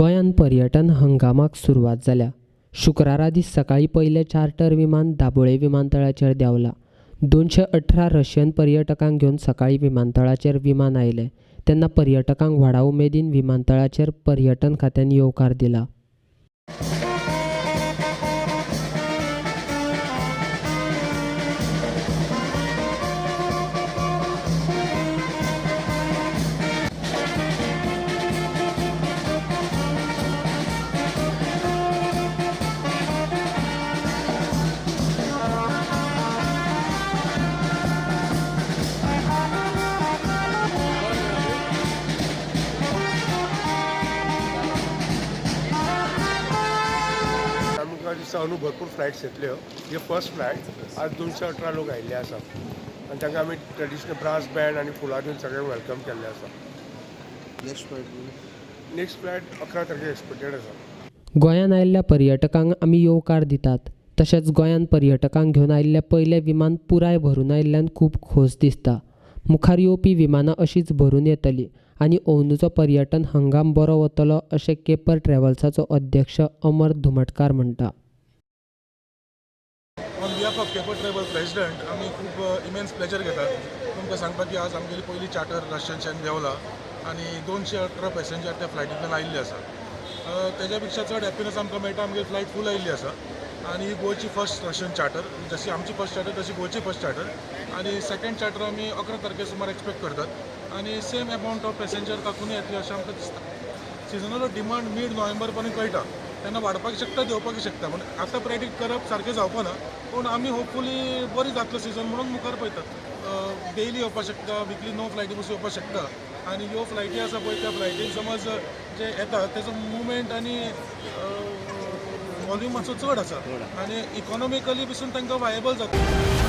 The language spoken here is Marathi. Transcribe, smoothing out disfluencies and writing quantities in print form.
गोंयांत पर्यटन हंगामाक सुरवात जाल्या। शुक्रारा दीस सकाळीं पयलें चार्टर विमान दाबोळे विमानतळाचेर देंवलां। 218 रशियन पर्यटकांक घेवन सकाळीं विमानतळाचेर विमान आयलें तेन्ना पर्यटकांक व्हडा उमेदीन विमानतळाचेर पर्यटन खात्यान येवकार दिला। दिसा भरपूर फ्लायट्स येतल्यो। हे फर्स्ट फ्लायट आज 218 लोक आयिल्ले आसा आनी तांकां आमी ट्रेडिशनल ब्रास बँड आनी फुलां दिवन सगळ्यांक वेलकम केल्लें आसा। नेक्स्ट फ्लायट 11 तारखेक एक्सपेक्टेड आसा। गोंयांत आयिल्ल्या पर्यटकांक आमी येवकार दितात। तशेंच गोंयांत पर्यटकांक घेवन आयिल्लें पयलें विमान पुराय भरून आयिल्ल्यान खूब खोस दिसता। मुखार येवपी विमानां अशीच भरून येतलीं आनी अंदूचो पर्यटन हंगाम बरो वतलो अशें केपर ट्रॅव्हल्साचो अध्यक्ष अमर धुमटकार म्हणटा। On behalf of caper travel president आमी खूब इमेन्स प्लेजर घेतात तुमकां सांगपाक की आज आमगेली पयली चार्टर रशियनच्यान देंवला आनी 218 पॅसेंजर त्या फ्लायटींतल्यान आयिल्ले आसा। तेज्या पेक्षा चड हॅपिनस आमकां मेळटा आमगेली फ्लायट फूल आयिल्ली आसा आनी ही गोंयची फर्स्ट रशियन चार्टर। जशी आमची फर्स्ट चार्टर तशी गोंयची फर्स्ट चार्टर आनी सेकंड चार्टर आमी 11 तारखे सुमार एक्सपेक्ट करतात आनी सेम अमावंट ऑफ पॅसेंजर तातूंय येतली अशें आमकां दिसता। सिजनलो डिमांड मिड नोव्हेंबर पर्यंत कळटा तेन्ना वाडपाक शकता देंवपाक शकता पूण आतां प्रेडिक्ट करप सारकें जावपाना पूण आमी होपफुली बरी जातलो सिजन म्हणून मुखार पळयतात। डेली येवपाक शकता विकली 9 फ्लायटी बसून येवपाक शकता आनी ह्यो फ्लायटी आसा पळय त्या फ्लायटीन समज जे येता तेजो मुवमेंट आनी वॉल्यूम मातसो चड आसा आनी इकॉनॉमिकली पसून तांकां वायबल जाता।